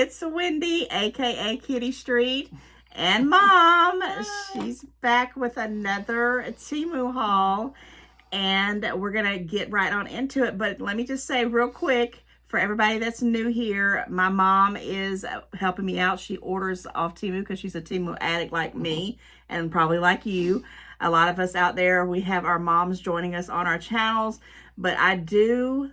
it's Wendy, aka Kitty Street, and Mom. She's back with another Temu haul, and we're gonna get right on into it. But let me just say real quick, for everybody that's new here, my mom is helping me out. She orders off Temu because she's a Temu addict like me, and probably like you. A lot of us out there, we have our moms joining us on our channels, but I do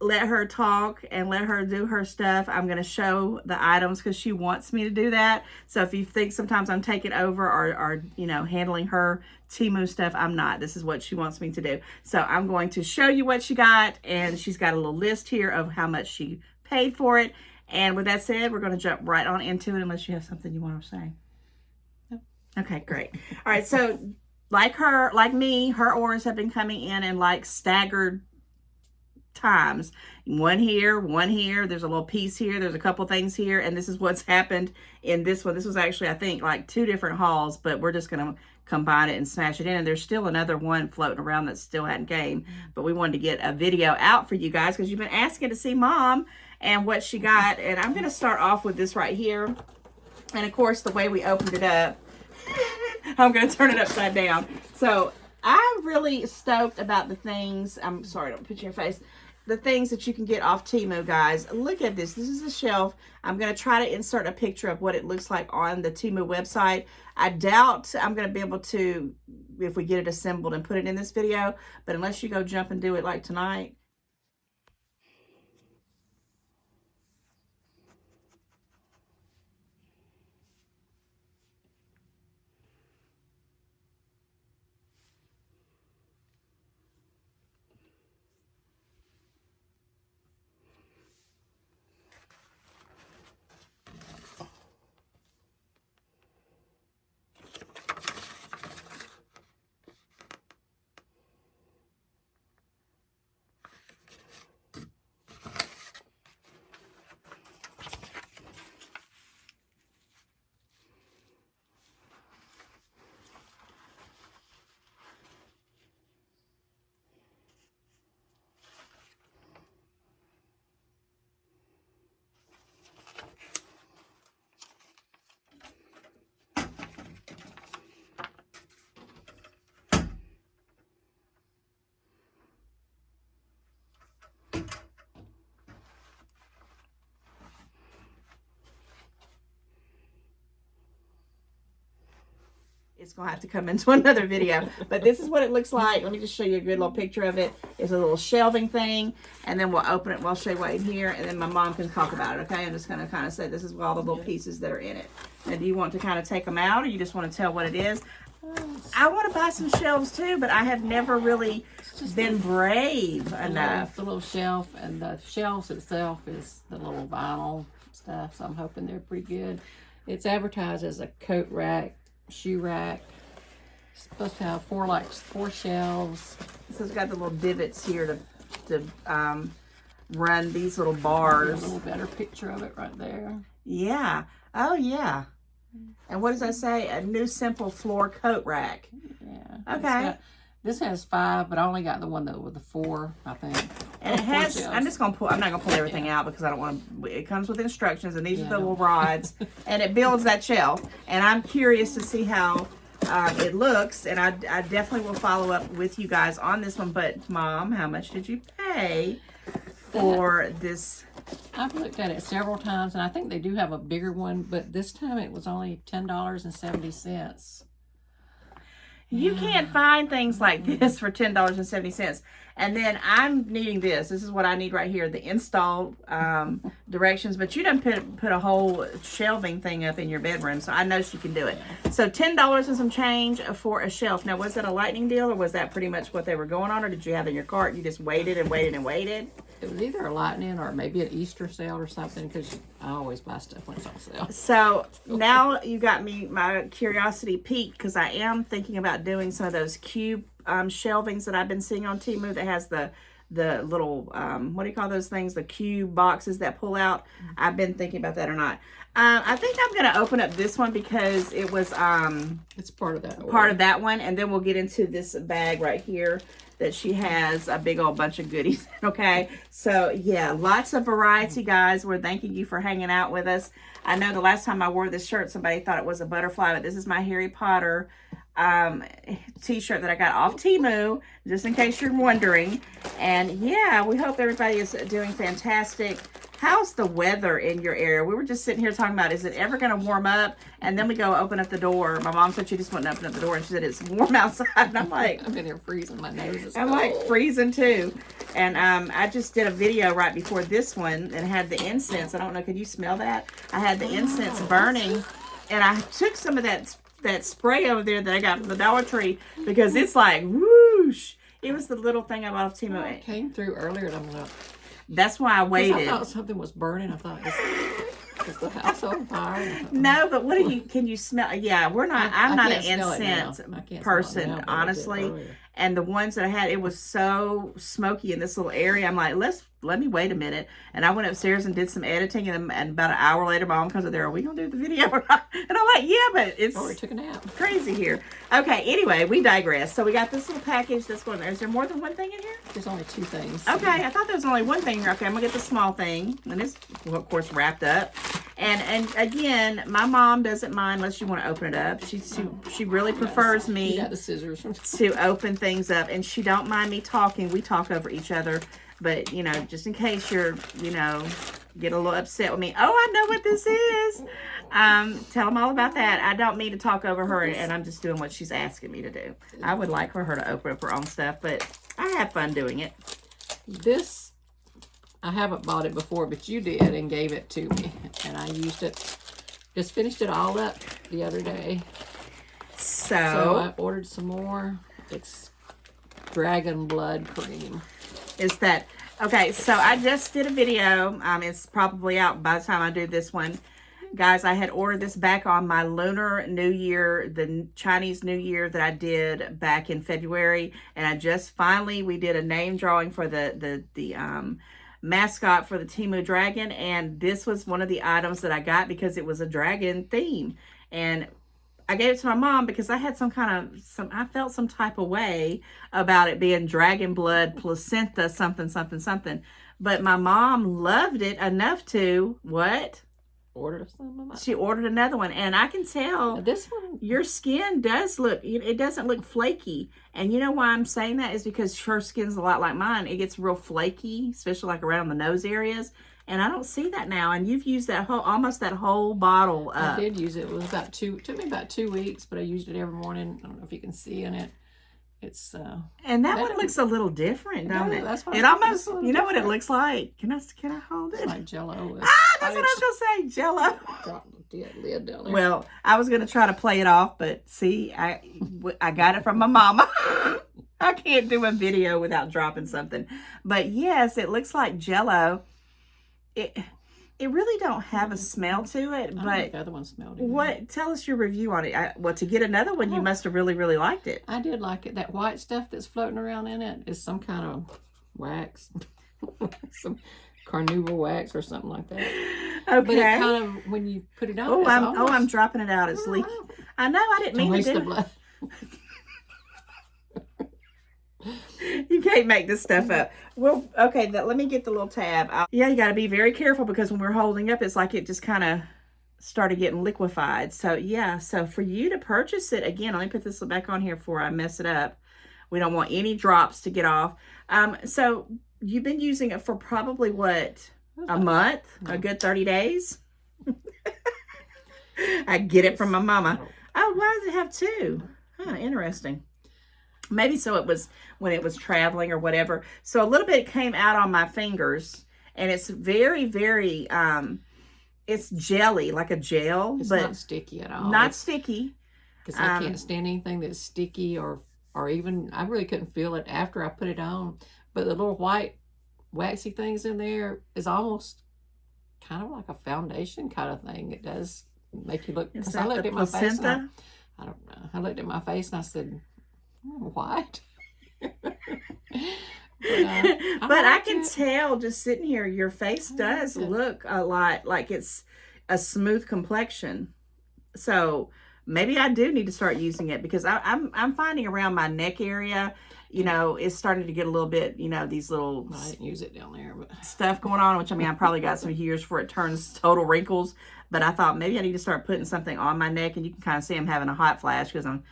let her talk and let her do her stuff. I'm going to show the items because she wants me to do that. So if you think sometimes I'm taking over or you know, handling her Temu stuff, I'm not. This is what she wants me to do. So I'm going to show you what she got, and she's got a little list here of how much she paid for it. And with that said, we're going to jump right on into it unless you have something you want to say. No? Okay, great. All right, so like her, like me, her orders have been coming in like staggered times. One here, there's a little piece here, there's a couple things here, and this is what's happened in this one. This was actually, I think, like 2 different hauls, but we're just gonna combine it and smash it in. And there's still another one floating around that still hadn't came, but we wanted to get a video out for you guys because you've been asking to see Mom and what she got. And I'm gonna start off with this right here, and of course the way we opened it up, I'm gonna turn it upside down. So I'm really stoked about the things. I'm sorry, don't put your face. The things that you can get off Temu, guys. Look at this. This is a shelf. I'm going to try to insert a picture of what it looks like on the Temu website. I doubt I'm going to be able to, if we get it assembled and put it in this video, but unless you go jump and do it like tonight. It's gonna have to come into another video, but this is what it looks like. Let me just show you a good little picture of it. It's a little shelving thing, and then we'll open it. We'll show you what in here, and then my mom can talk about it. Okay, I'm just gonna kind of say this is all the little pieces that are in it. And do you want to kind of take them out, or you just want to tell what it is? I want to buy some shelves too, but I have never really been brave enough. The little shelf, and the shelves itself is the little vinyl stuff, so I'm hoping they're pretty good. It's advertised as a coat rack, shoe rack. It's supposed to have four shelves. So it's got the little divots here to run these little bars. A little better picture of it right there. Yeah. Oh yeah. And what does that say? A new simple floor coat rack. Yeah. Okay. This has 5, but I only got the one that with the 4, I think. And it has, I'm not gonna pull everything out because I don't want to, it comes with instructions, and these are the little rods, and it builds that shelf. And I'm curious to see how it looks, and I definitely will follow up with you guys on this one. But Mom, how much did you pay for this? I've looked at it several times, and I think they do have a bigger one, but this time it was only $10.70. You can't find things like this for $10.70. And then I'm needing this. This is what I need right here, the install directions. But you done put a whole shelving thing up in your bedroom, so I know she can do it. So $10 and some change for a shelf. Now, was that a lightning deal, or was that pretty much what they were going on, or did you have it in your cart and you just waited and waited and waited? It was either a lightning or maybe an Easter sale or something, because I always buy stuff when it's on sale. So now you got me, my curiosity peaked, because I am thinking about doing some of those cube shelvings that I've been seeing on Temu that has the the little, what do you call those things? The cube boxes that pull out. I've been thinking about that or not. I think I'm going to open up this one because it was, it's part of that order. Part of that one. And then we'll get into this bag right here that she has a big old bunch of goodies. Okay. So yeah, lots of variety, guys. We're thanking you for hanging out with us. I know the last time I wore this shirt, somebody thought it was a butterfly, but this is my Harry Potter t-shirt that I got off Temu, just in case you're wondering. And yeah, we hope everybody is doing fantastic. How's the weather in your area? We were just sitting here talking about, is it ever going to warm up? And then we go open up the door. My mom said she just went and opened up the door, and she said it's warm outside. And I'm like, I'm in here freezing. My nose is I'm cold. like freezing too. And I just did a video right before this one and had the incense. I don't know, can you smell that? I had the incense burning, and I took some of that spray over there that I got from the Dollar Tree because it's like whoosh. It was the little thing I bought off Temu. It came through earlier, and I'm like, that's why I waited. I thought something was burning. I thought, is the house on fire? No, but what can you smell? Yeah, I'm not an incense person, now, honestly. And the ones that I had, it was so smoky in this little area. I'm like, let me wait a minute. And I went upstairs and did some editing, and about an hour later, my mom comes up there, are we going to do the video or not? And I'm like, yeah, but it's we took a nap. Crazy here. Okay, anyway, we digress. So we got this little package that's going there. Is there more than one thing in here? There's only 2 things. Okay, I thought there was only one thing here. Okay, I'm going to get the small thing. And it's, well, of course, wrapped up. And again, my mom doesn't mind unless you want to open it up. She really prefers me you got the scissors to open things up, and she don't mind me talking. We talk over each other, but you know, just in case you're, you know, get a little upset with me. Oh, I know what this is. Tell them all about that. I don't mean to talk over her, and I'm just doing what she's asking me to do. I would like for her to open up her own stuff, but I have fun doing it. This, I haven't bought it before, but you did and gave it to me, and I used it. Just finished it all up the other day. So I ordered some more. It's dragon blood cream. Is that okay? So I just did a video. It's probably out by the time I do this one. Guys, I had ordered this back on my Lunar New Year, the Chinese New Year that I did back in February. And I just we did a name drawing for the mascot for the Temu dragon. And this was one of the items that I got because it was a dragon theme. And I gave it to my mom because I had I felt some type of way about it being dragon blood, placenta, something, something, something. But my mom loved it enough to, what? Ordered some. She ordered another one, and I can tell this one, your skin does look, it doesn't look flaky. And you know why I'm saying that is because her skin's a lot like mine. It gets real flaky, especially like around the nose areas. And I don't see that now. And you've used that almost that whole bottle up. I did use it. It was took me about 2 weeks, but I used it every morning. I don't know if you can see in it. It's and that one looks a little different, don't it? That's what it almost, you know what it looks like? Can I hold it? It's like Jello. That's what I was gonna say, Jello. Drop the lid down there. Well, I was gonna try to play it off, but see, I got it from my mama. I can't do a video without dropping something. But yes, it looks like Jello. It really don't have a smell to it, but the other one smelled it. Tell us your review on it. To get another one, you must have really, really liked it. I did like it. That white stuff that's floating around in it is some kind of wax, some carnauba wax or something like that. Okay. But it kind of, when you put it on, I'm dropping it out. It's leaking. I know. I didn't mean to do the blood. You can't make this stuff up. Well, okay, let me get the little tab. Yeah, you got to be very careful because when we're holding up, it's like it just kind of started getting liquefied. So, yeah, so for you to purchase it, again, let me put this back on here before I mess it up. We don't want any drops to get off. So you've been using it for probably, what, a month? A good 30 days? I get it from my mama. Oh, why does it have 2? Huh, interesting. Maybe so it was when it was traveling or whatever. So a little bit came out on my fingers, and it's very, very, it's jelly, like a gel. It's but not sticky at all. Not sticky. Because I can't stand anything that's sticky or even, I really couldn't feel it after I put it on. But the little white waxy things in there is almost kind of like a foundation kind of thing. It does make you look, because I looked at my face and I don't know. I looked at my face and I said, what? But I can tell just sitting here, your face does look a lot like it's a smooth complexion. So maybe I do need to start using it because I'm finding around my neck area, you know, it's starting to get a little bit, you know, these little I didn't use it down there, but stuff going on, which I mean, I probably got some years before it turns total wrinkles. But I thought maybe I need to start putting something on my neck, and you can kind of see I'm having a hot flash because I'm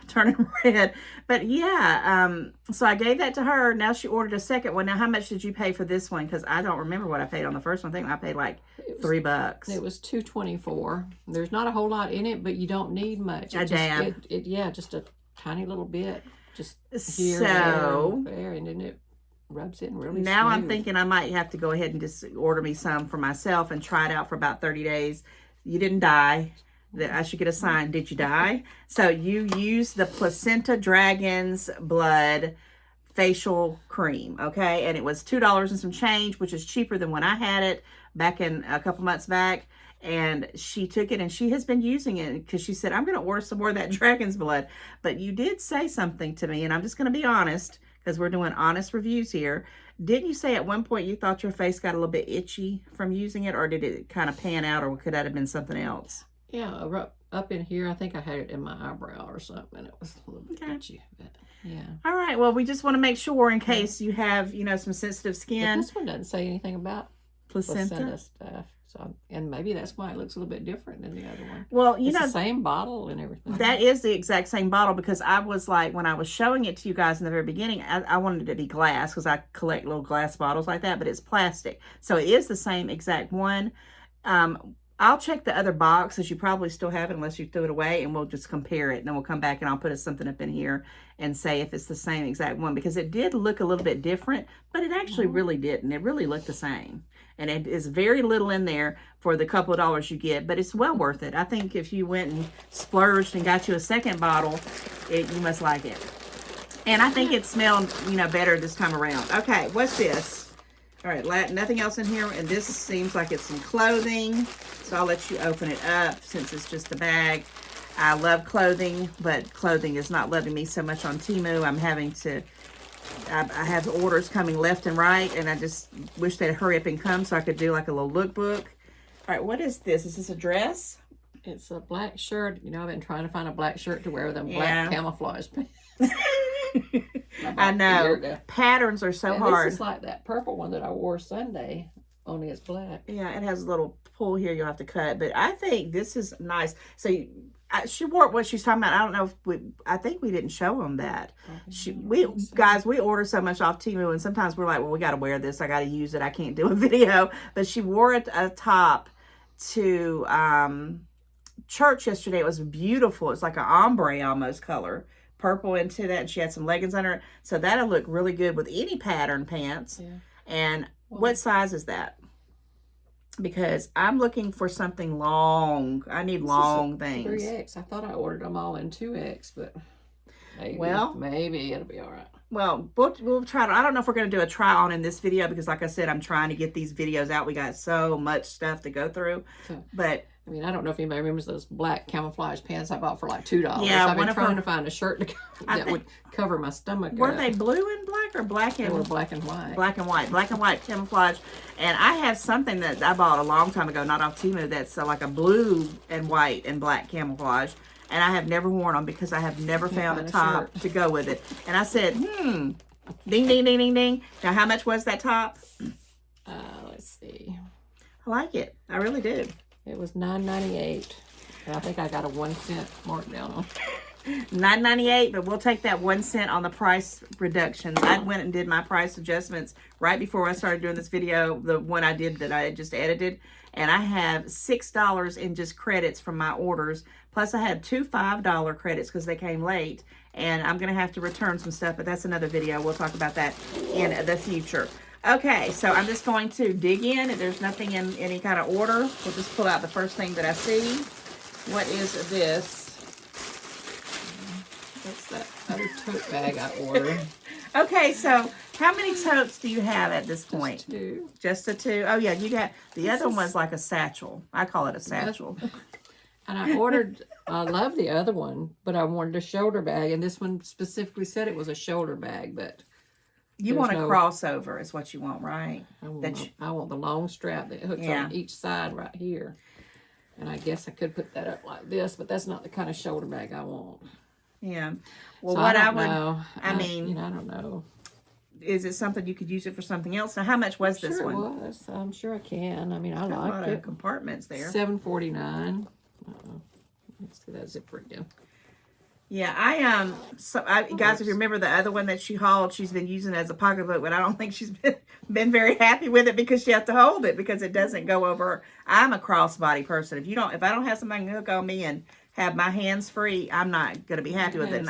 turning red. But yeah, so I gave that to her. Now she ordered a second one. Now, how much did you pay for this one? Because I don't remember what I paid on the first one. I think I paid like $3. It was $2.24. There's not a whole lot in it, but you don't need much. Yeah, just a tiny little bit, just here, there, and then it rubs in really now smooth. I'm thinking I might have to go ahead and just order me some for myself and try it out for about 30 days. You didn't die. I should get a sign. Did you die? So you use the Placenta Dragon's Blood facial cream, okay? And it was $2 and some change, which is cheaper than when I had it back in a couple months back. And she took it and she has been using it because she said, I'm going to order some more of that Dragon's Blood. But you did say something to me, and I'm just going to be honest because we're doing honest reviews here. Didn't you say at one point you thought your face got a little bit itchy from using it, or did it kind of pan out, or could that have been something else? Yeah, up in here, I think I had it in my eyebrow or something, and it was a little bit itchy. But yeah. All right. Well, we just want to make sure in case you have, you know, some sensitive skin. But this one doesn't say anything about placenta stuff. So, and maybe that's why it looks a little bit different than the other one. Well, you know, the same bottle and everything. That is the exact same bottle, because I was like, when I was showing it to you guys in the very beginning, I wanted it to be glass because I collect little glass bottles like that, but it's plastic. So it is the same exact one. I'll check the other box, as you probably still have it unless you threw it away, and we'll just compare it. And then we'll come back and I'll put something up in here and say if it's the same exact one, because it did look a little bit different, but it actually really didn't. It really looked the same. And it is very little in there for the couple of dollars you get, but it's well worth it. I think if you went and splurged and got you a second bottle, you must like it. And I think it smelled, you know, better this time around. Okay, what's this? All right, nothing else in here. And this seems like it's some clothing. So I'll let you open it up since it's just a bag. I love clothing, but clothing is not loving me so much on Temu. I'm having to... I have orders coming left and right, and I just wish they'd hurry up and come so I could do like a little lookbook. All right, what is this? Is this a dress? It's a black shirt. You know, I've been trying to find a black shirt to wear with them black camouflage pants. I know. Patterns are so hard. This is like that purple one that I wore Sunday, only it's black. Yeah, it has a little pull here you'll have to cut, but I think this is nice. So she wore what she's talking about. I don't know if I think we didn't show them that. We order so much off Temu, and sometimes we're like, well, we got to wear this. I got to use it. I can't do a video. But she wore it a top to church yesterday. It was beautiful. It's like an ombre almost color, purple into that. And she had some leggings under it. So that'll look really good with any pattern pants. Yeah. And what size is that? Because I'm looking for something long. I need long things. 3X. I thought I ordered them all in 2X, but maybe it'll be all right. Well, we'll try to, I don't know if we're going to do a try on in this video, because like I said, I'm trying to get these videos out. We got so much stuff to go through. But I mean, I don't know if anybody remembers those black camouflage pants I bought for like $2. Yeah, I've been trying to find a shirt that would cover my stomach. Were they blue and black or black and? They were black and white. Black and white camouflage. And I have something that I bought a long time ago, not off Temu, that's like a blue and white and black camouflage. And I have never worn them because I have never found a top to go with it. And I said, ding, ding, ding, ding, ding. Now, how much was that top? Let's see. I like it. I really do. It was $9.98. And I think I got a 1 cent markdown on it. $9.98, but we'll take that 1 cent on the price reductions. I went and did my price adjustments right before I started doing this video, the one I did that I just edited, and I have $6 in just credits from my orders, plus I had 2 $5 credits because they came late, and I'm going to have to return some stuff, but that's another video. We'll talk about that in the future. Okay, so I'm just going to dig in. If there's nothing in any kind of order, we'll just pull out the first thing that I see. What is this? That's that other tote bag I ordered. Okay, so how many totes do you have at this point? Just 2. Just the 2? Oh, yeah, you got, the other one was like a satchel. I call it a satchel. And I ordered, I love the other one, but I wanted a shoulder bag, and this one specifically said it was a shoulder bag, but You want a crossover is what you want, right? I want the long strap that hooks on each side right here. And I guess I could put that up like this, but that's not the kind of shoulder bag I want. Yeah. Well, so what I mean, I don't know. Is it something you could use it for something else? Now, how much was this one? Sure it was. I'm sure I can. I mean, I like it. A lot of compartments there. $7.49. Let's see that zipper again. Yeah, guys, if you remember the other one that she hauled, she's been using it as a pocketbook, but I don't think she's been very happy with it because she has to hold it because it doesn't go over her. I'm a crossbody person. If I don't have something to hook on me and have my hands free, I'm not going to be happy with it.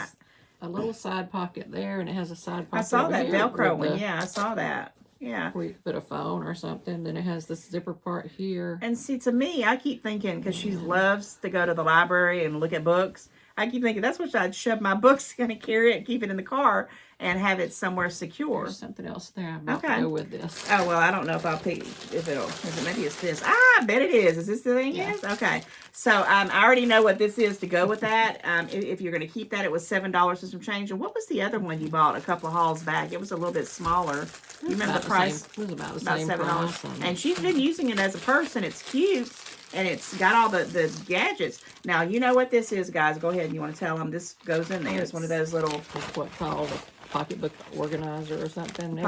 A little side pocket there, and it has a side pocket. I saw that Velcro one. Yeah, I saw that. Yeah. Where you put a phone or something. Then it has this zipper part here. And see, to me, I keep thinking, because she loves to go to the library and look at books, I keep thinking that's what I'd shove my books in and carry it, keep it in the car, and have it somewhere secure. There's something else there. I'm about to go with this. Oh, well, I don't know if I'll pick, maybe it's this. I bet it is. Is this the thing? Yeah. Yes? Okay. So I already know what this is to go with that. If you're going to keep that, it was $7 and some change. And what was the other one you bought a couple of hauls back? It was a little bit smaller. You remember the price? It was about the same price. And she's been using it as a purse, and it's cute. And it's got all the gadgets. Now, you know what this is, guys. Go ahead. You want to tell them this goes in there. It's one of those little... It's what's called a pocketbook organizer or something.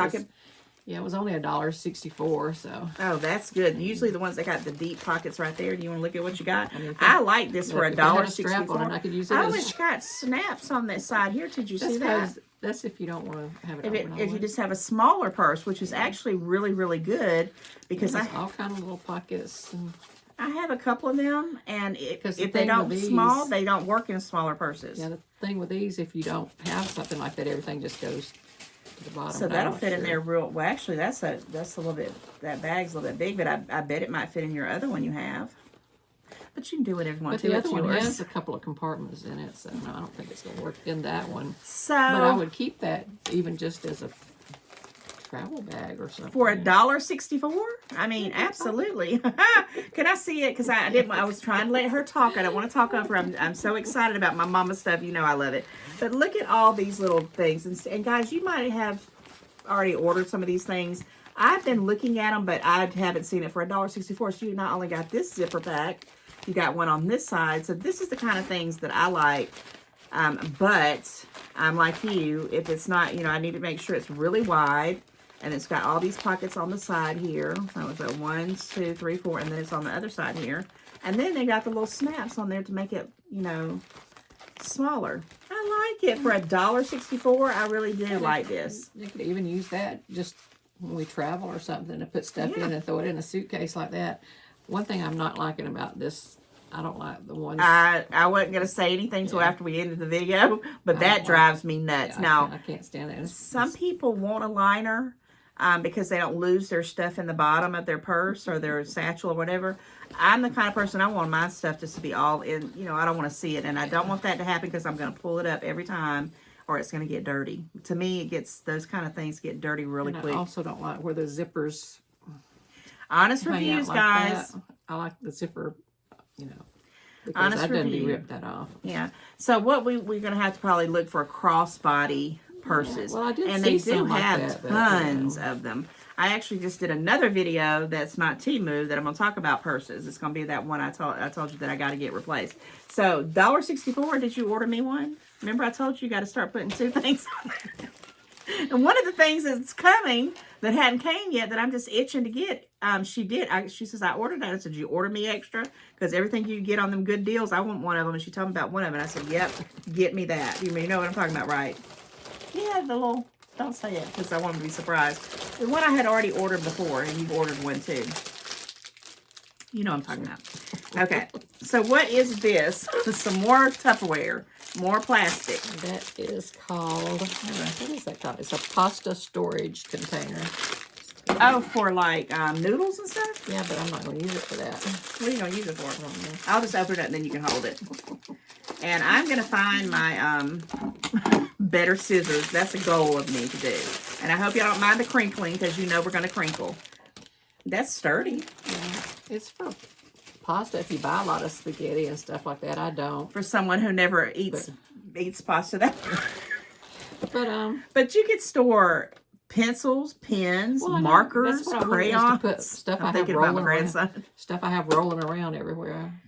It was only $1.64, so... Oh, that's good. Usually the ones that got the deep pockets right there. Do you want to look at what you got? I like this for $1.64. I could use it it's got snaps on that side here. Did you see that? That's if you don't want to have it if you just have a smaller purse, which is actually really, really good. Because all kind of little pockets and... I have a couple of them, and if they don't they don't work in smaller purses. Yeah, the thing with these, if you don't have something like that, everything just goes to the bottom. So that'll fit in there real well. Actually, that's a little bit. That bag's a little bit big, but I bet it might fit in your other one you have. But you can do whatever you want to. But the other one has a couple of compartments in it, so no, I don't think it's going to work in that one. So, but I would keep that even just as a travel bag or something. For $1.64? I mean, absolutely. Can I see it? Because I was trying to let her talk. I don't want to talk over her. I'm so excited about my mama stuff. You know I love it. But look at all these little things. And guys, you might have already ordered some of these things. I've been looking at them, but I haven't seen it for $1.64. So you not only got this zipper pack, you got one on this side. So this is the kind of things that I like. But I'm like you. If it's not, I need to make sure it's really wide. And it's got all these pockets on the side here. So it's 1, 2, 3, 4, and then it's on the other side here. And then they got the little snaps on there to make it, smaller. I like it for $1.64. I really do like this. You could even use that just when we travel or something to put stuff in and throw it in a suitcase like that. One thing I'm not liking about this, I don't like the ones. I wasn't going to say anything until after we ended the video, but that drives me nuts. Now, I can't stand it. Some people want a liner. Because they don't lose their stuff in the bottom of their purse or their satchel or whatever. I'm the kind of person, I want my stuff just to be all in, I don't want to see it. And I don't want that to happen because I'm going to pull it up every time or it's going to get dirty. To me, those kind of things get dirty really quick. I also don't like where the zippers... Honest reviews, guys. I like the zipper, because honest I didn't review. rip that off. Yeah. So what we're going to have to probably look for crossbody purses. Well, I did and see they do have like that, tons of them. I actually just did another video that's not Temu that I'm going to talk about purses. It's going to be that one I told you that I got to get replaced. So $1.64, did you order me one? Remember I told you got to start putting 2 things on there. And one of the things that's coming that hadn't came yet that I'm just itching to get, she says, I ordered that. I said, did you order me extra? Because everything you get on them good deals, I want one of them. And she told me about one of them. And I said, yep, get me that. You know what I'm talking about, right? Yeah, the little, don't say it because I want them to be surprised. The one I had already ordered before, and you've ordered one too. You know what I'm talking about. Okay, so what is this? Some more Tupperware, more plastic. That is called, what is that called? It's a pasta storage container. Oh, for like noodles and stuff? Yeah, but I'm not going to use it for that. What are you going to use it for? I'll just open it up and then you can hold it. And I'm going to find my better scissors. That's a goal of me to do. And I hope y'all don't mind the crinkling because we're going to crinkle. That's sturdy. Yeah, it's for pasta if you buy a lot of spaghetti and stuff like that. I don't. For someone who never eats pasta that But you could store pencils, pens, Well, I know. markers, That's what I wanted, is crayons. to put stuff I'm I have thinking about my rolling around. grandson. Stuff I have rolling around everywhere. I'm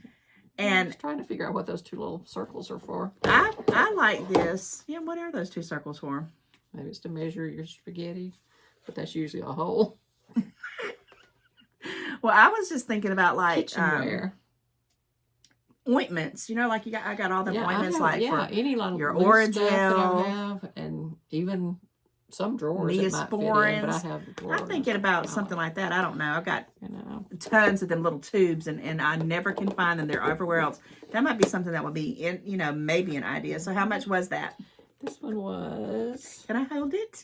And just trying to figure out what those 2 little circles are for. I like this. Yeah, what are those 2 circles for? Maybe it's to measure your spaghetti, but that's usually a hole. Well, I was just thinking about like Kitchenware. Ointments. You know, like I got all the ointments I have, like yeah, for any like your loose Orajel, stuff that I have, and even some drawers it might fit in, but I have I'm thinking about something like that. I don't know. I've got you know, tons of them little tubes, and I never can find them. They're everywhere else. That might be something that would be in, you know, maybe an idea. So how much was that? This one was. Can I hold it?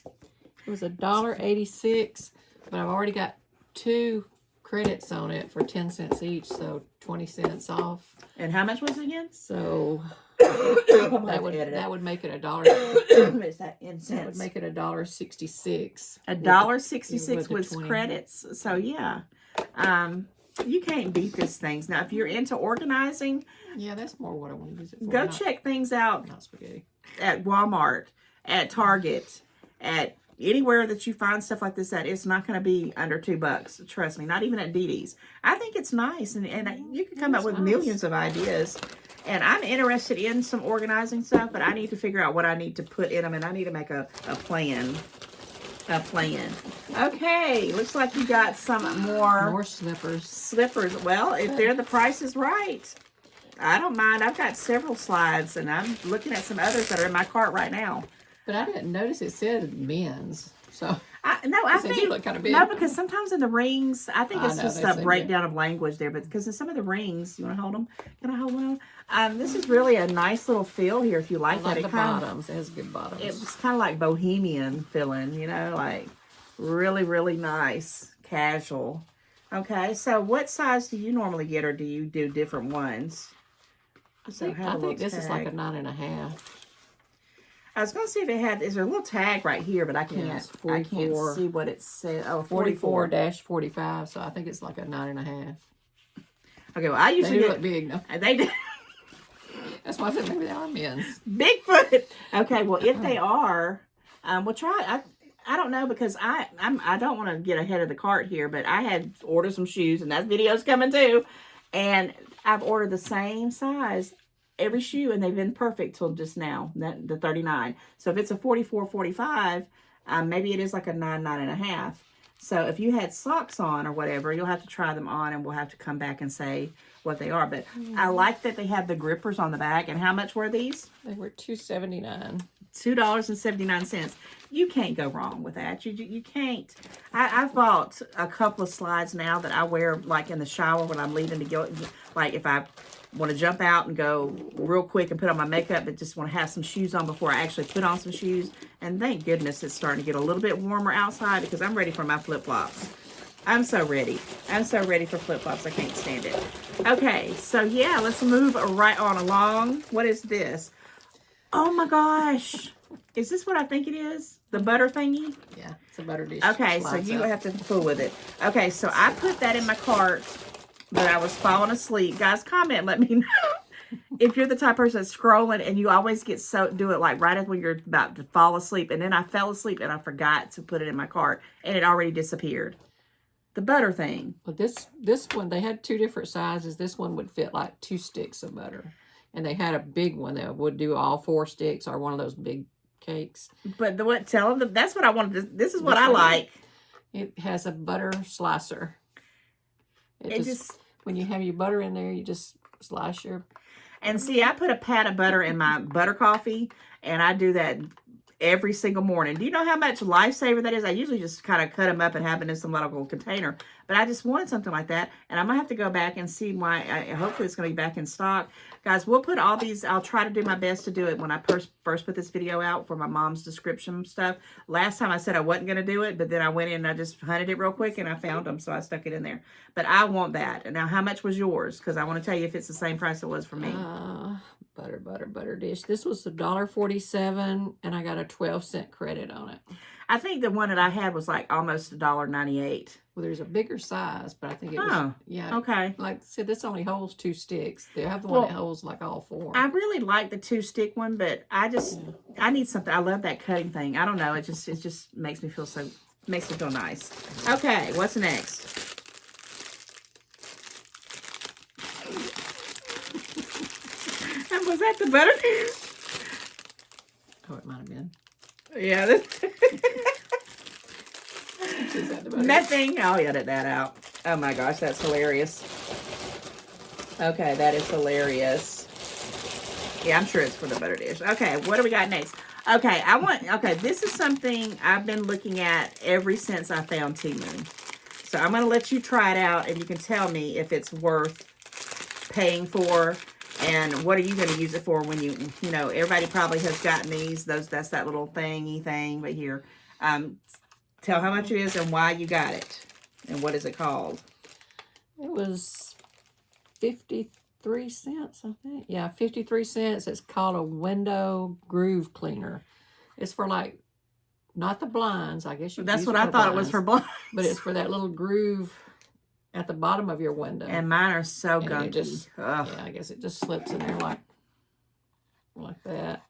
It was $1.86, but I've already got 2 credits on it for 10 cents each, so 20 cents off. And how much was it again? So that would make it $1. What is that in cents? That would make it $1.66. $1.66 was 20. credits. So yeah, you can't beat these things. Now, if you're into organizing, yeah, that's more what I want to use it for. Go check things out. Not spaghetti. At Walmart, at Target, at anywhere that you find stuff like this at, it's not going to be under $2. Trust me, not even at DD's. I think it's nice, and you can come up with millions of ideas. And I'm interested in some organizing stuff, but I need to figure out what I need to put in them, and I need to make a plan. Okay, looks like you got some more slippers. Slippers. Well, if they're the price is right, I don't mind. I've got several slides, and I'm looking at some others that are in my cart right now. But I didn't notice it said men's. So I think do look kind of big. No, because sometimes in the rings, I think it's just a breakdown big. of language there. But because in some of the rings, you want to hold them? Can I hold one? This is really a nice little feel here. If you like that, the bottoms. It has good bottoms. It's kind of like bohemian feeling, you know, like really, really nice, casual. Okay, so what size do you normally get, or do you do different ones? I think this is like a 9.5. I was going to see if it had, is there a little tag right here, but I can't see what it says. Oh, 44-45, so I think it's like a 9.5. Okay, well, I usually look big, though. They do. That's why I said maybe they are men's. Bigfoot. Okay, well, if they are, we'll try. I don't know, because I don't want to get ahead of the cart here, but I had ordered some shoes, and that video's coming too, and I've ordered the same size every shoe, and they've been perfect till just now, the 39. So if it's a 44, 45, maybe it is like a 9.5. So if you had socks on or whatever, you'll have to try them on, and we'll have to come back and say what they are. But I like that they have the grippers on the back. And how much were these? They were $2.79. $2.79. You can't go wrong with that. You can't. I've bought a couple of slides now that I wear like in the shower when I'm leaving to go, like if I want to jump out and go real quick and put on my makeup, but just want to have some shoes on before I actually put on some shoes. And thank goodness it's starting to get a little bit warmer outside, because I'm ready for my flip-flops. I'm so ready. I'm so ready for flip-flops. I can't stand it. Okay, so yeah, let's move right on along. What is this? Oh my gosh. Is this what I think it is? The butter thingy? Yeah, it's a butter dish. Okay, so you have to fool with it. Okay, so I put that in my cart, but I was falling asleep. Guys, comment, let me know if you're the type of person that's scrolling and you always do it like right when you're about to fall asleep. And then I fell asleep and I forgot to put it in my cart, and it already disappeared. The butter thing. Well, this one, they had 2 different sizes. This one would fit like 2 sticks of butter. And they had a big one that would do all 4 sticks, or one of those big cakes. But tell them that's what I wanted. This is what I like. It has a butter slicer. It just when you have your butter in there, you just slice your. And see, I put a pat of butter in my butter coffee, and I do that every single morning. Do you know how much lifesaver that is? I usually just kind of cut them up and have it in some little container, but I just wanted something like that, and I'm gonna have to go back and see why. Hopefully it's gonna be back in stock. Guys, we'll put all these, I'll try to do my best to do it when I first put this video out for my mom's description stuff. Last time I said I wasn't going to do it, but then I went in and I just hunted it real quick and I found them, so I stuck it in there. But I want that. And now, how much was yours? Because I want to tell you if it's the same price it was for me. Butter dish. This was $1.47, and I got a 12-cent credit on it. I think the one that I had was like almost $1.98. Well, there's a bigger size, but I think it was, Oh, yeah. okay. Like I said, this only holds 2 sticks. They have the one that holds like all 4. I really like the 2-stick one, but I need something. I love that cutting thing. I don't know. It just makes me feel nice. Okay, what's next? Was that the butter? Oh, it might have been. Yeah. Nothing. I'll edit that out. Oh my gosh, that's hilarious. Okay, that is hilarious. Yeah, I'm sure it's for the butter dish. Okay, what do we got next? Okay, this is something I've been looking at ever since I found Temu. So I'm going to let you try it out, and you can tell me if it's worth paying for, and what are you going to use it for when you know, everybody probably has gotten these. That's that little thingy thing, but here, tell how much it is and why you got it, and what is it called? It was 53 cents, I think. Yeah, 53 cents. It's called a window groove cleaner. It's for like, not the blinds. I guess you. That's what I thought it was for blinds. But it's for that little groove at the bottom of your window. And mine are so gunky. Yeah, I guess it just slips in there like that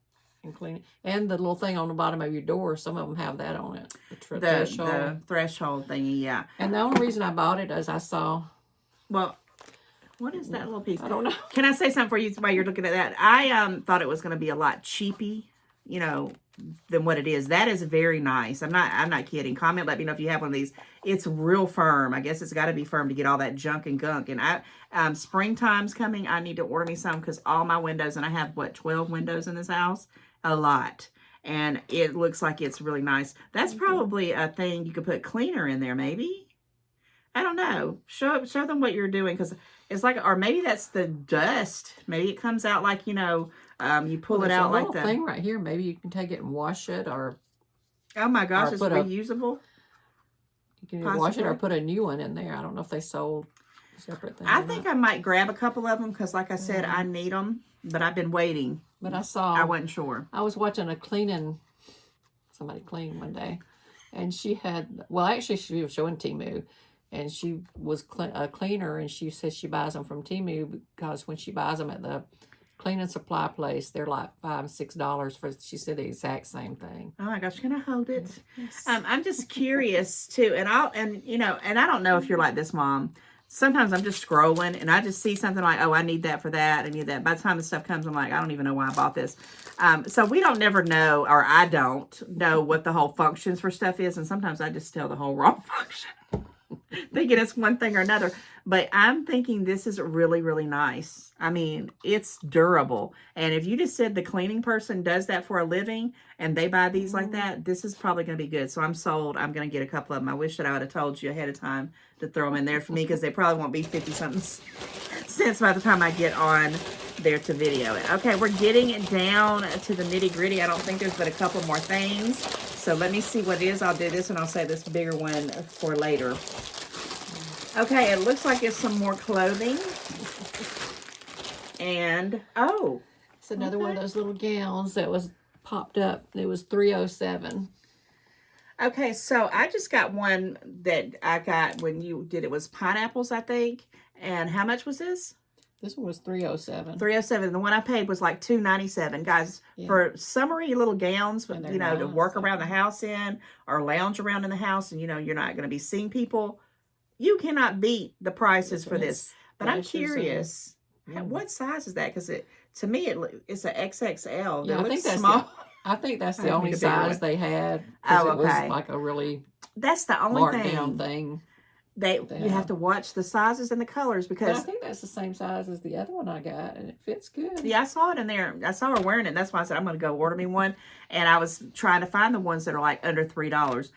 and clean it. And the little thing on the bottom of your door, some of them have that on it. The threshold thingy, yeah. And the only reason I bought it is I saw. Well, what is that little piece? I don't know. Can I say something for you while you're looking at that? I thought it was going to be a lot cheapy, you know, than what it is. That is very nice. I'm not kidding. Comment, let me know if you have one of these. It's real firm. I guess it's got to be firm to get all that junk and gunk. And springtime's coming. I need to order me some because all my windows, and I have, what, 12 windows in this house? A lot. And it looks like it's really nice. That's probably a thing you could put cleaner in there, maybe. I don't know. Show them what you're doing, because it's like, or maybe that's the dust. Maybe it comes out like, you know, you pull it out like that. Thing right here. Maybe you can take it and wash it, or. Oh my gosh, it's reusable. You can either wash it or put a new one in there. I don't know if they sold separate things. I think I might grab a couple of them because, like I said, I need them. But I've been waiting. But I wasn't sure. I was watching somebody clean one day, and she had. Well, actually, she was showing Temu. And she was a cleaner, and she says she buys them from Temu because when she buys them at the cleaning supply place, they're like $5, $6 for. She said the exact same thing. Oh my gosh, can I hold it? Yes. I'm just curious too, and I don't know if you're like this, Mom. Sometimes I'm just scrolling and I just see something like, oh, I need that for that. I need that. By the time the stuff comes, I'm like, I don't even know why I bought this. So we don't never know, or I don't know what the whole functions for stuff is, and sometimes I just tell the whole wrong function. Thinking it's one thing or another, but I'm thinking this is really, really nice. I mean, it's durable. And if you just said the cleaning person does that for a living and they buy these like that, this is probably going to be good. So I'm sold. I'm going to get a couple of them. I wish that I would have told you ahead of time to throw them in there for me, because they probably won't be 50-something cents by the time I get on there to video it. Okay, we're getting down to the nitty gritty. I don't think there's but a couple more things. So let me see what it is. I'll do this and I'll save this bigger one for later. Okay, it looks like it's some more clothing. And, oh. It's another one of those little gowns that was popped up. It was $307. Okay, so I just got one that I got when you did it. Was pineapples, I think. And how much was this? This one was $307. $307. The one I paid was like $297. Guys, for summery little gowns, you know, to work around the house in or lounge around in the house, and, you know, you're not going to be seeing people. You cannot beat the prices for this. But I'm curious, what size is that? Because to me, it's an XXL. Yeah, I think that's small. I think that's the only size they had. Oh, okay. It was like a really that's the only markdown thing. You have to watch the sizes and the colors, because I think that's the same size as the other one I got, and it fits good. Yeah, I saw it in there. I saw her wearing it. That's why I said I'm going to go order me one. And I was trying to find the ones that are like under $3.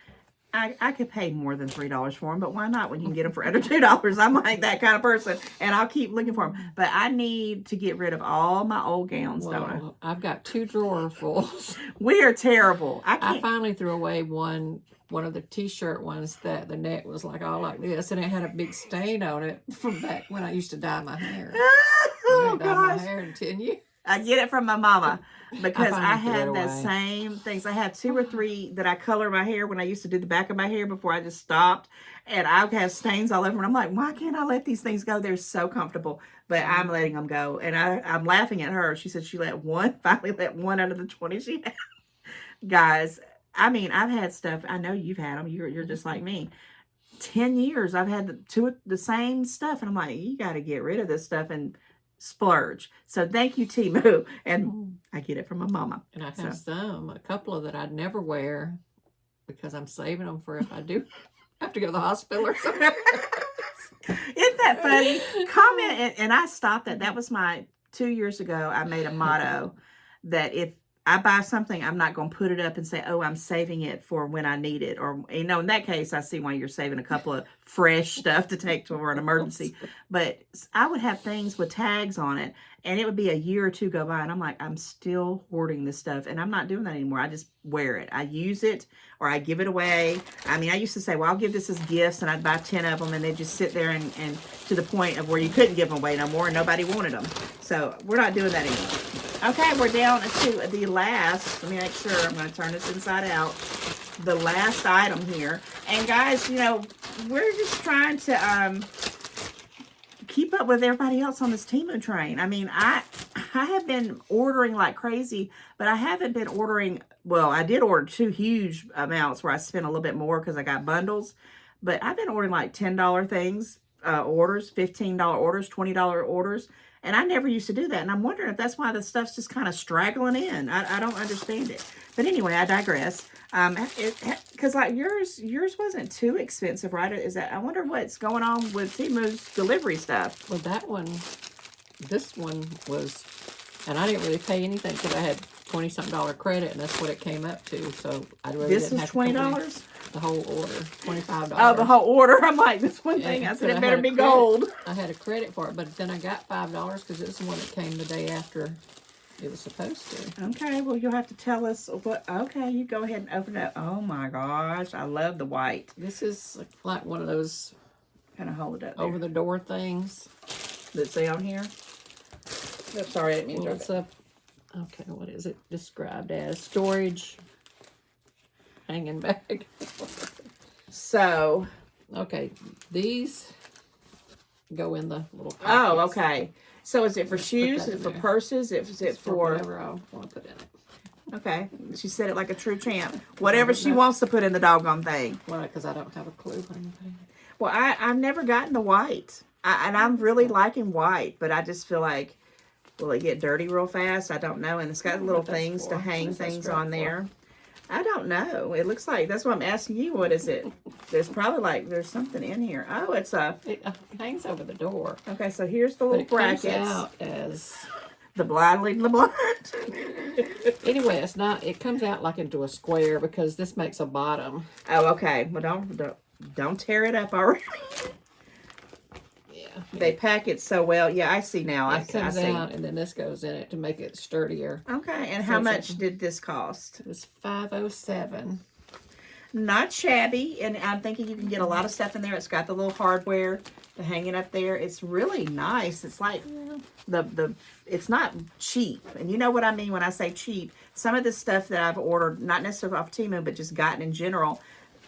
I could pay more than $3 for them, but why not when you can get them for under $2? I'm like that kind of person, and I'll keep looking for them. But I need to get rid of all my old gowns, don't I? I've got 2 drawers. We are terrible. I finally threw away one of the t-shirt ones that the neck was like all like this, and it had a big stain on it from back when I used to dye my hair. Oh, I haven't dyed my hair in 10 years. I get it from my mama because I finally threw it had the away. same things. I have 2 or 3 that I color my hair when I used to do the back of my hair before I just stopped. And I have stains all over. And I'm like, why can't I let these things go? They're so comfortable. But I'm letting them go. And I'm laughing at her. She said she finally let one out of the 20 she had. Guys, I mean, I've had stuff. I know you've had them. You're just like me. 10 years I've had the same stuff. And I'm like, you got to get rid of this stuff and splurge. So thank you, Temu. And I get it from my mama. And I have a couple of that I'd never wear because I'm saving them for if I do have to go to the hospital or something. Isn't that funny? Comment, and I stopped that. That was 2 years ago. I made a motto that if I buy something, I'm not going to put it up and say, oh, I'm saving it for when I need it. Or, in that case, I see why you're saving a couple of fresh stuff to take for an emergency. But I would have things with tags on it, and it would be a year or two go by, and I'm like, I'm still hoarding this stuff, and I'm not doing that anymore. I just wear it. I use it, or I give it away. I mean, I used to say, well, I'll give this as gifts, and I'd buy 10 of them, and they'd just sit there and to the point of where you couldn't give them away no more, and nobody wanted them. So we're not doing that anymore. Okay, we're down to the last. Let me make sure. I'm going to turn this inside out. The last item here. And guys, we're just trying to keep up with everybody else on this Temu train. I mean, I have been ordering like crazy, but I haven't been ordering. Well, I did order 2 huge amounts where I spent a little bit more because I got bundles. But I've been ordering like $10 things, orders, $15 orders, $20 orders. And I never used to do that. And I'm wondering if that's why the stuff's just kind of straggling in. I don't understand it. But anyway, I digress. Because like yours wasn't too expensive, right? I wonder what's going on with Temu's delivery stuff. Well, this one was, and I didn't really pay anything because I had $20-something credit, and that's what it came up to. So I really this didn't is have $20. The whole order, $25. Oh, the whole order. I'm like, this one thing. I said it better be gold. I had a credit for it, but then I got $5 because it's the one that came the day after it was supposed to. Okay, well, you'll have to tell us what. Okay, you go ahead and open it up. Oh my gosh, I love the white. This is like one of those kind of hold it up over the door things. Let's say on here. Oh, sorry, I didn't mean to it's up. Okay, what is it described as? Storage hanging bag. So, okay, these go in the little pockets. Oh, okay. So is it for shoes? Is it for purses? Is it for whatever I want to put in it? Okay. She said it like a true champ. Whatever she wants to put in the doggone thing. Well, because I don't have a clue. Well, I've never gotten the white. And I'm really liking white, but I just feel like, will it get dirty real fast? I don't know. And it's got little things to hang things on there. I don't know. It looks like, that's what I'm asking you. What is it? There's probably there's something in here. Oh, it hangs over the door. Okay, so here's the little brackets. It comes out as the blind leading the blind. Anyway, it's not. It comes out like into a square because this makes a bottom. Oh, okay. Well, don't tear it up already. Yeah. They pack it so well. Yeah, I see now. It comes out, and then this goes in it to make it sturdier. Okay, and how much did this cost? It was $507. Not shabby, and I'm thinking you can get a lot of stuff in there. It's got the little hardware to hang it up there. It's really nice. It's like it's not cheap, and you know what I mean when I say cheap. Some of the stuff that I've ordered, not necessarily off Temu, but just gotten in general,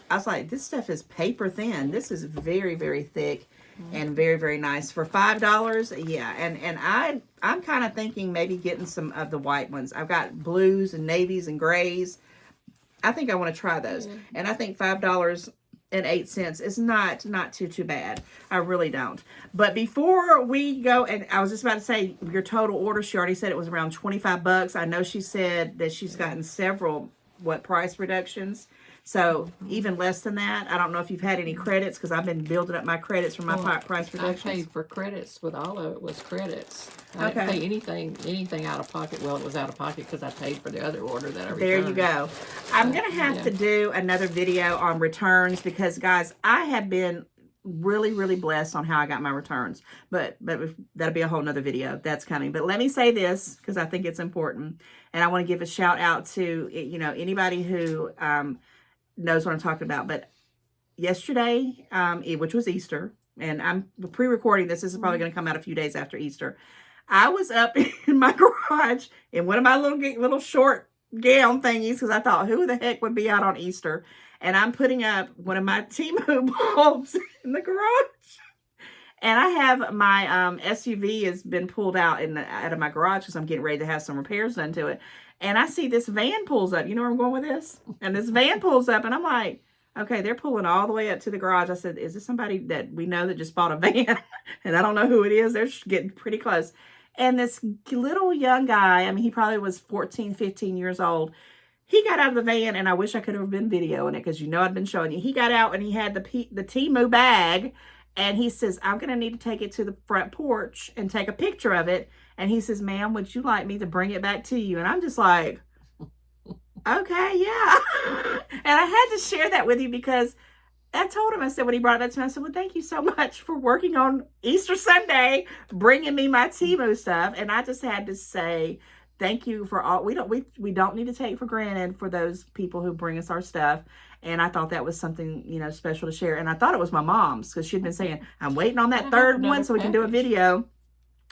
I was like, this stuff is paper thin. This is very, very thick. And very, very nice for $5. Yeah, and I'm kind of thinking maybe getting some of the white ones. I've got blues and navies and grays. I think I want to try those. And I think $5.08 is not too bad. I really don't. But before we go, and I was just about to say your total order, she already said it was around $25. I know she said that she's gotten several price reductions. So even less than that. I don't know if you've had any credits because I've been building up my credits for my price reductions. I paid for credits with all of it was credits. I didn't pay anything out of pocket. Well, it was out of pocket because I paid for the other order that I returned. There you go. I'm going to have to do another video on returns because, guys, I have been really, really blessed on how I got my returns. But that'll be a whole nother video. That's coming. But let me say this because I think it's important. And I want to give a shout out to, anybody who knows what I'm talking about. But yesterday, which was Easter, and I'm pre-recording this. This is probably going to come out a few days after Easter. I was up in my garage in one of my little short gown thingies because I thought, who the heck would be out on Easter? And I'm putting up one of my Temu bulbs in the garage. And I have my SUV has been pulled out out of my garage because I'm getting ready to have some repairs done to it. And I see this van pulls up. You know where I'm going with this? And this van pulls up, and I'm like, okay, they're pulling all the way up to the garage. I said, is this somebody that we know that just bought a van? And I don't know who it is. They're getting pretty close. And this little young guy, I mean, he probably was 14, 15 years old. He got out of the van, and I wish I could have been videoing it because you know I've been showing you. He got out, and he had the Temu bag, and he says, I'm going to need to take it to the front porch and take a picture of it. And he says, ma'am, would you like me to bring it back to you? And I'm just like, okay, yeah. And I had to share that with you because I told him, I said, when he brought it back to me, I said, well, thank you so much for working on Easter Sunday, bringing me my Temu stuff. And I just had to say, thank you for all, we don't need to take for granted for those people who bring us our stuff. And I thought that was something, you know, special to share. And I thought it was my mom's because she'd been saying, I'm waiting on that third one so we can do a video.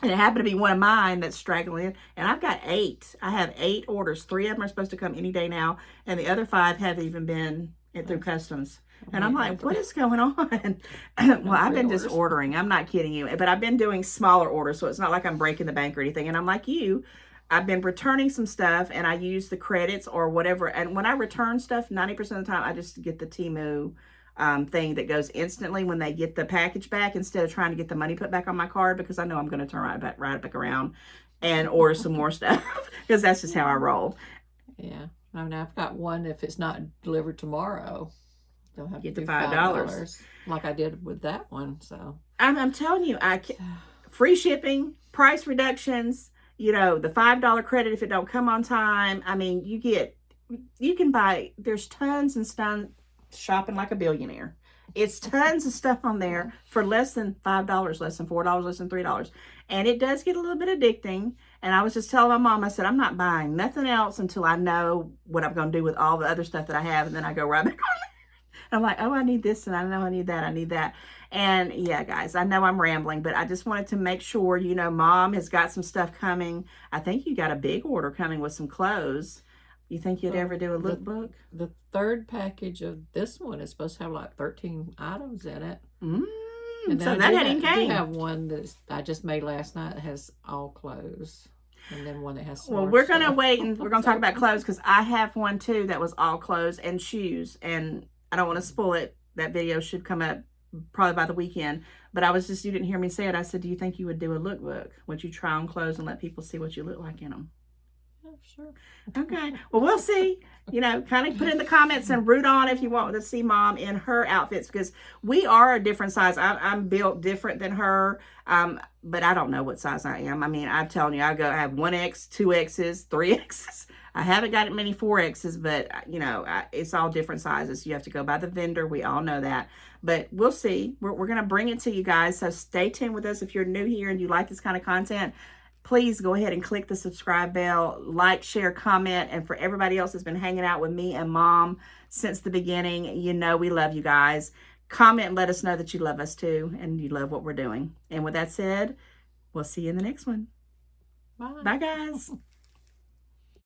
And it happened to be one of mine that's straggling in. And I've got 8. I have 8 orders. 3 of them are supposed to come any day now. And the other 5 haven't even been through customs. And I'm like, what is going on? Well, I've been just ordering. I'm not kidding you. But I've been doing smaller orders. So it's not like I'm breaking the bank or anything. And I'm like you. I've been returning some stuff. And I use the credits or whatever. And when I return stuff, 90% of the time, I just get the Temu thing that goes instantly when they get the package back instead of trying to get the money put back on my card because I know I'm going to turn right back around and order some more stuff because that's just how I roll. Yeah. I mean, I've got one, if it's not delivered tomorrow, they'll have get to the do $5 like I did with that one. So I'm telling you, free shipping, price reductions, you know, the $5 credit if it don't come on time. I mean, you can buy, there's tons and tons. Shopping like a billionaire. It's tons of stuff on there for less than $5, less than $4, less than $3. And it does get a little bit addicting. And I was just telling my mom, I said, I'm not buying nothing else until I know what I'm going to do with all the other stuff that I have. And then I go right back on there. I'm like, oh, I need this and I know I need that. I need that. And yeah, guys, I know I'm rambling, but I just wanted to make sure, you know, Mom has got some stuff coming. I think you got a big order coming with some clothes. You think you'd ever do a lookbook? The third package of this one is supposed to have like 13 items in it. And so that hadn't came. I do have one that I just made last night that has all clothes. And then one that has some more we're going to wait and we're going to talk about clothes because I have one too that was all clothes and shoes. And I don't want to spoil it. That video should come up probably by the weekend. But I was just, you didn't hear me say it. I said, do you think you would do a lookbook? Would you try on clothes and let people see what you look like in them? Sure. Okay. Well, we'll see. You know, kind of put in the comments and root on if you want to see Mom in her outfits because we are a different size. I'm built different than her, but I don't know what size I am. I mean, I'm telling you, I have 1X, 2Xs, 3Xs. I haven't got many 4Xs, but, you know, it's all different sizes. You have to go by the vendor. We all know that. But we'll see. We're going to bring it to you guys. So stay tuned with us if you're new here and you like this kind of content. Please go ahead and click the subscribe bell, like, share, comment. And for everybody else that's been hanging out with me and Mom since the beginning, you know we love you guys. Comment and let us know that you love us too and you love what we're doing. And with that said, we'll see you in the next one. Bye. Bye, guys.